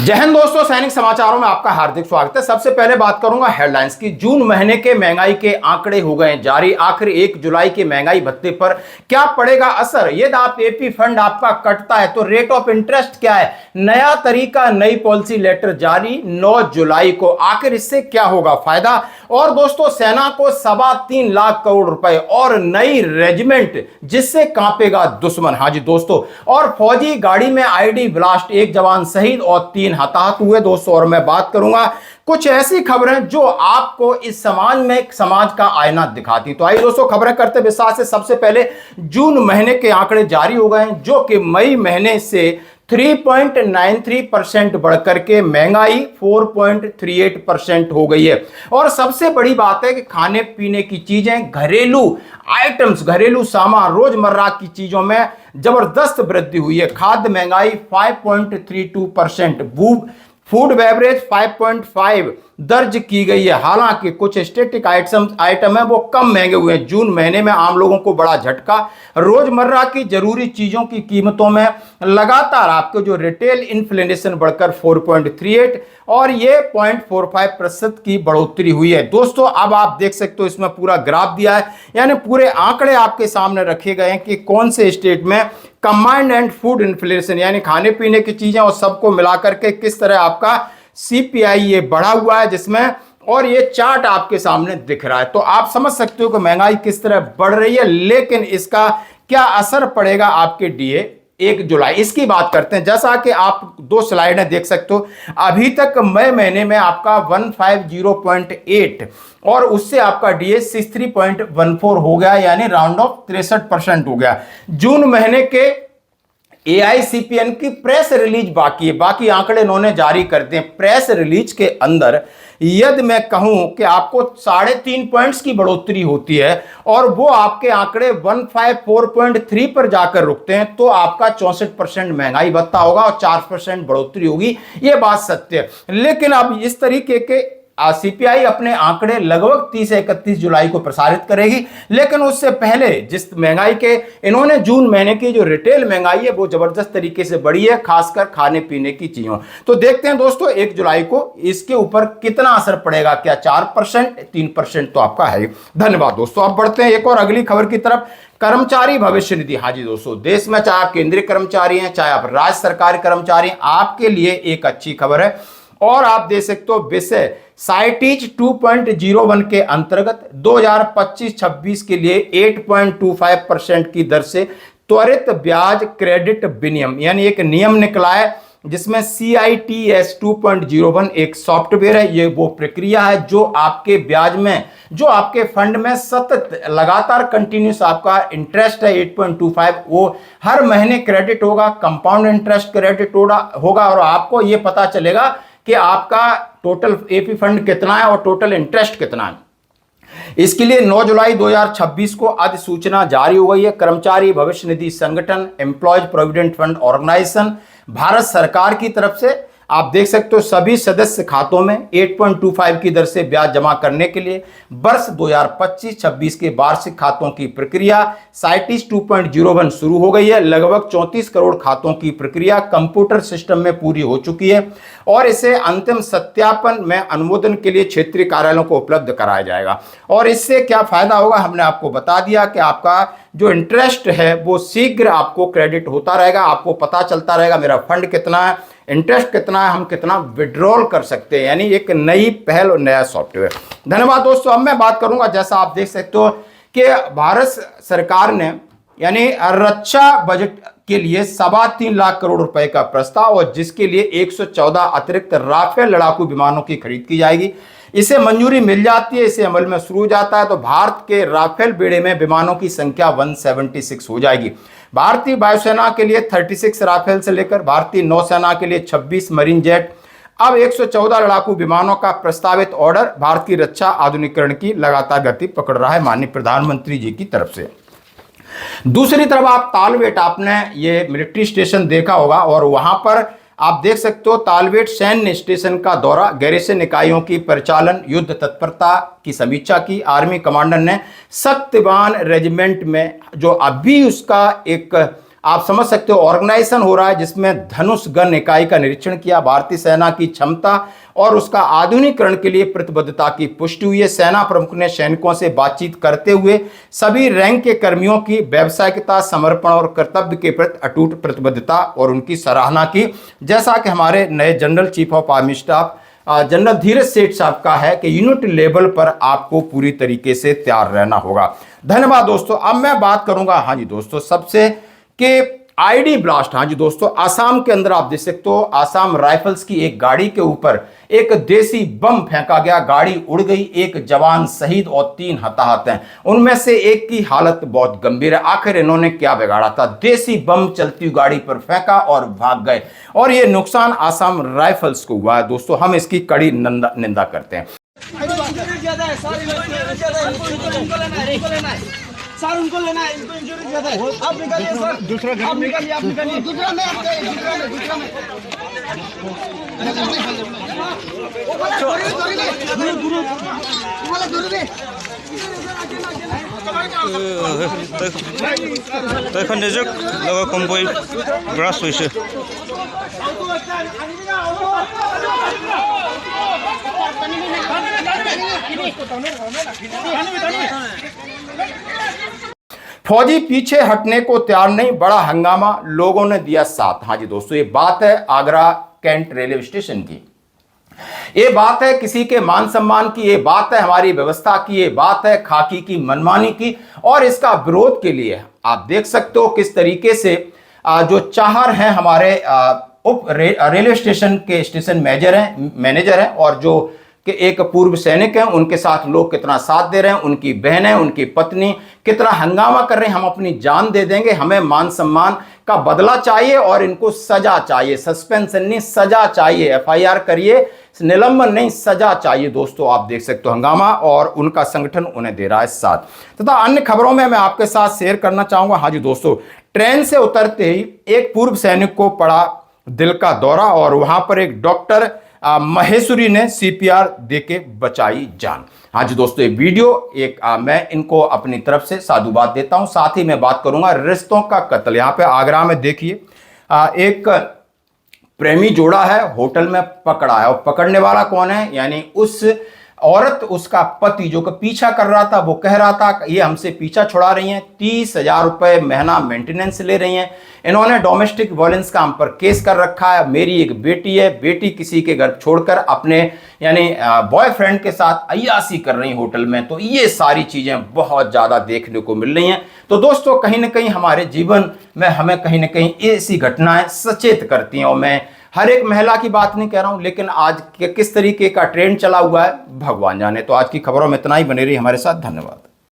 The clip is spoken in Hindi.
जय हिंद दोस्तों, सैनिक समाचारों में आपका हार्दिक स्वागत है। सबसे पहले बात करूंगा हेडलाइंस की। जून महीने के महंगाई के आंकड़े हो गए जारी। आखिर 1 जुलाई के महंगाई भत्ते पर क्या पड़ेगा असर? यदि आप एपी फंड आपका कटता है तो रेट ऑफ इंटरेस्ट क्या है? नया तरीका, नई पॉलिसी लेटर जारी 9 जुलाई को। आखिर इससे क्या होगा फायदा? और दोस्तों, सेना को 3.25 लाख करोड़ रुपए और नई रेजिमेंट जिससे कांपेगा दुश्मन। हाँ जी दोस्तों, और फौजी गाड़ी में आईडी ब्लास्ट, 1 जवान शहीद और 3 हताहत हुए दोस्तों। और मैं बात करूंगा कुछ ऐसी खबरें जो आपको इस समाज का आईना दिखाती। तो आइए दोस्तों, खबरें करते विस्तार से। सबसे पहले जून महीने के आंकड़े जारी हो गए हैं, जो कि मई महीने से 3.93% बढ़कर के महंगाई 4.38% हो गई है। और सबसे बड़ी बात है कि खाने पीने की चीजें, घरेलू आइटम्स, घरेलू सामान, रोजमर्रा की चीजों में जबरदस्त वृद्धि हुई है। खाद्य महंगाई 5.32%, फूड बेवरेज 5.5 दर्ज की गई है। हालांकि कुछ स्टैटिक आइटम है वो कम महंगे हुए हैं। जून महीने में आम लोगों को बड़ा झटका। रोजमर्रा की जरूरी चीजों की कीमतों में लगातार आपको जो रिटेल इन्फ्लेशन बढ़कर 4.38 और ये 0.45% की बढ़ोतरी हुई है। दोस्तों, अब आप देख सकते हो, इसमें पूरा ग्राफ दिया है, यानी पूरे आंकड़े आपके सामने रखे गए हैं कि कौन से स्टेट में कंबाइंड एंड फूड इन्फ्लेशन, यानी खाने पीने की चीजें और सबको मिलाकर के किस तरह आपका सीपीआई ये बढ़ा हुआ है, जिसमें और ये चार्ट आपके सामने दिख रहा है। तो आप समझ सकते हो कि महंगाई किस तरह बढ़ रही है, लेकिन इसका क्या असर पड़ेगा आपके डीए 1 जुलाई, इसकी बात करते हैं। जैसा कि आप 2 स्लाइडें देख सकते हो, अभी तक मई महीने में आपका 150.8 और उससे आपका डीए 63.14 हो गया, यानी राउंड ऑफ 63% हो गया। जून महीने के एआईसीपीएन की प्रेस रिलीज बाकी है, बाकी आंकड़े इन्होंने जारी कर दिए। प्रेस रिलीज के अंदर यदि मैं कहूं कि आपको 3.5 पॉइंट्स की बढ़ोतरी होती है और वो आपके आंकड़े 154.3 पर जाकर रुकते हैं, तो आपका 64% महंगाई भत्ता होगा और 4% बढ़ोतरी होगी। ये बात सत्य है। लेकिन अब इस तरीके के सीपीआई अपने आंकड़े लगभग 30 से 31 जुलाई को प्रसारित करेगी, लेकिन उससे पहले जिस महंगाई के इन्होंने जून महीने की जो रिटेल महंगाई है वो जबरदस्त तरीके से बढ़ी है, खासकर खाने पीने की चीजों। तो देखते हैं दोस्तों 1 जुलाई को इसके ऊपर कितना असर पड़ेगा, क्या 4%, 3% तो आपका है। धन्यवाद दोस्तों। अब बढ़ते हैं एक और अगली खबर की तरफ। कर्मचारी भविष्य निधि। हाँ जी दोस्तों, देश में चाहे आप केंद्रीय कर्मचारी हैं, चाहे आप राज्य सरकारी कर्मचारी हैं, आपके लिए एक अच्छी खबर है। और आप देख सकते हो विषय साइटीज 2.01 के अंतर्गत 2025-26 के लिए 8.25% की दर से त्वरित ब्याज क्रेडिट विनियम, यानी एक नियम निकला है जिसमें CITS 2.01 एक सॉफ्टवेयर है। ये वो प्रक्रिया है जो आपके ब्याज में, जो आपके फंड में सतत लगातार कंटिन्यूस आपका इंटरेस्ट है 8.25, वो हर महीने क्रेडिट होगा, कंपाउंड इंटरेस्ट क्रेडिट होगा और आपको ये पता चलेगा कि आपका टोटल एपी फंड कितना है और टोटल इंटरेस्ट कितना है। इसके लिए 9 जुलाई 2026 को अधिसूचना जारी हो गई है। कर्मचारी भविष्य निधि संगठन, employees provident fund organisation, Bharat सरकार की तरफ से आप देख सकते हो सभी सदस्य खातों में 8.25 की दर से ब्याज जमा करने के लिए वर्ष 2025-26 के वार्षिक खातों की प्रक्रिया साइटिस 2.01 शुरू हो गई है। लगभग 34 करोड़ खातों की प्रक्रिया कंप्यूटर सिस्टम में पूरी हो चुकी है और इसे अंतिम सत्यापन में अनुमोदन के लिए क्षेत्रीय कार्यालयों को उपलब्ध कराया जाएगा। और इससे क्या फायदा होगा, हमने आपको बता दिया कि आपका जो इंटरेस्ट है वो शीघ्र आपको क्रेडिट होता रहेगा, आपको पता चलता रहेगा मेरा फंड कितना है, इंटरेस्ट कितना है, हम कितना विड्रॉल कर सकते हैं, यानी एक नई पहल और नया सॉफ्टवेयर। धन्यवाद दोस्तों। अब मैं बात करूंगा, जैसा आप देख सकते हो कि भारत सरकार ने यानी रक्षा बजट के लिए 3.25 लाख करोड़ रुपए का प्रस्ताव, और जिसके लिए 114 अतिरिक्त राफेल लड़ाकू विमानों की खरीद की जाएगी। इसे मंजूरी मिल जाती है, इसे अमल में शुरू हो जाता है तो भारत के राफेल बेड़े में विमानों की संख्या 176 हो जाएगी। भारतीय वायुसेना के लिए 36 राफेल से लेकर भारतीय नौसेना के लिए 26 मरीन जेट, अब 114 लड़ाकू विमानों का प्रस्तावित ऑर्डर भारत की रक्षा आधुनिकीकरण की लगातार गति पकड़ रहा है माननीय प्रधानमंत्री जी की तरफ से। दूसरी तरफ आप तालबेट, आपने ये मिलिट्री स्टेशन देखा होगा और वहां पर आप देख सकते हो तालबेट सैन्य स्टेशन का दौरा, गैरिसन इकाइयों की परिचालन, युद्ध तत्परता की समीक्षा की। आर्मी कमांडर ने सत्यवान रेजिमेंट में जो अभी उसका एक आप समझ सकते हो ऑर्गेनाइजेशन हो रहा है जिसमें धनुष गण इकाई का निरीक्षण किया। भारतीय सेना की क्षमता और उसका आधुनिकीकरण के लिए प्रतिबद्धता की पुष्टि हुई है। सेना प्रमुख ने सैनिकों से बातचीत करते हुए सभी रैंक के कर्मियों की व्यावसायिकता, समर्पण और कर्तव्य के प्रति अटूट प्रतिबद्धता और उनकी सराहना की। जैसा कि हमारे नए general chief of army staff general Dheeraj Seth साहब का है कि यूनिट लेवल पर आपको पूरी तरीके से तैयार रहना होगा। धन्यवाद दोस्तों। अब मैं बात करूंगा हाँ जी दोस्तों सबसे कि आईडी ब्लास्ट। हाँ जी दोस्तों, आसाम के अंदर आप देख सकते हो आसाम राइफल्स की एक गाड़ी के ऊपर एक देसी बम फेंका गया, गाड़ी उड़ गई, एक जवान शहीद और 3 हताहत हैं। उनमें से एक की हालत बहुत गंभीर है। आखिर इन्होंने क्या बिगाड़ा था? देसी बम चलती हुई गाड़ी पर फेंका और भाग गए और ये नुकसान आसाम राइफल्स को हुआ है। दोस्तों हम इसकी कड़ी निंदा करते हैं। सर उनको लेना है, इनको इंश्योरेंस ज्यादा है। आप निकालिए सर, दूसरा आप निकालिए, आप निकालिए दूसरा में এখন নিজক লগা কমকৈ ব্ৰাছ হৈছে। फौजी पीछे हटने को तैयार नहीं, बड़ा हंगामा, लोगों ने दिया साथ। हाँ जी दोस्तों, ये बात है आगरा कैंट रेलवे स्टेशन की, ये बात है किसी के मान सम्मान की, ये बात है हमारी व्यवस्था की, ये बात है खाकी की मनमानी की। और इसका विरोध के लिए आप देख सकते हो किस तरीके से जो चाहर हैं हमारे उप रेलवे स्टेशन के स्टेशन मैनेजर हैं और जो कि एक पूर्व सैनिक हैं, उनके साथ लोग कितना साथ दे रहे हैं, उनकी बहनें, उनकी पत्नी कितना हंगामा कर रहे हैं, हम अपनी जान दे देंगे, हमें मान सम्मान का बदला चाहिए और इनको सजा चाहिए, सस्पेंशन नहीं सजा चाहिए, एफआईआर करिए, निलंबन नहीं सजा चाहिए। दोस्तों आप देख सकते हो हंगामा और उनका संगठन उन्हें दे रहा है साथ। तथा अन्य खबरों में मैं आपके साथ शेयर करना चाहूंगा। हाँ जी दोस्तों, ट्रेन से उतरते ही एक पूर्व सैनिक को पड़ा दिल का दौरा और वहां पर एक डॉक्टर महेश्वरी ने सीपीआर देके बचाई जान। हाँ जी दोस्तों, ये वीडियो मैं इनको अपनी तरफ से साधुवाद देता हूं। साथ ही मैं बात करूंगा रिश्तों का कत्ल। यहाँ पे आगरा में देखिए एक प्रेमी जोड़ा है, होटल में पकड़ा है और पकड़ने वाला कौन है? यानी उस औरत, उसका पति जो कि पीछा कर रहा था, वो कह रहा था ये हमसे पीछा छुड़ा रही हैं, 30,000 रुपये महीना मेंटेनेंस ले रही हैं, इन्होंने डोमेस्टिक वायलेंस का हम पर केस कर रखा है, मेरी एक बेटी है, बेटी किसी के घर छोड़कर अपने यानी बॉयफ्रेंड के साथ अय्यासी कर रही होटल में। तो ये सारी चीज़ें बहुत ज़्यादा देखने को मिल रही हैं। तो दोस्तों कहीं ना कहीं हमारे जीवन में हमें कहीं ना कहीं ऐसी घटनाएं सचेत करती हैं। और मैं हर एक महिला की बात नहीं कह रहा हूं, लेकिन आज किस तरीके का ट्रेंड चला हुआ है भगवान जाने। तो आज की खबरों में इतना ही, बने रही हमारे साथ। धन्यवाद।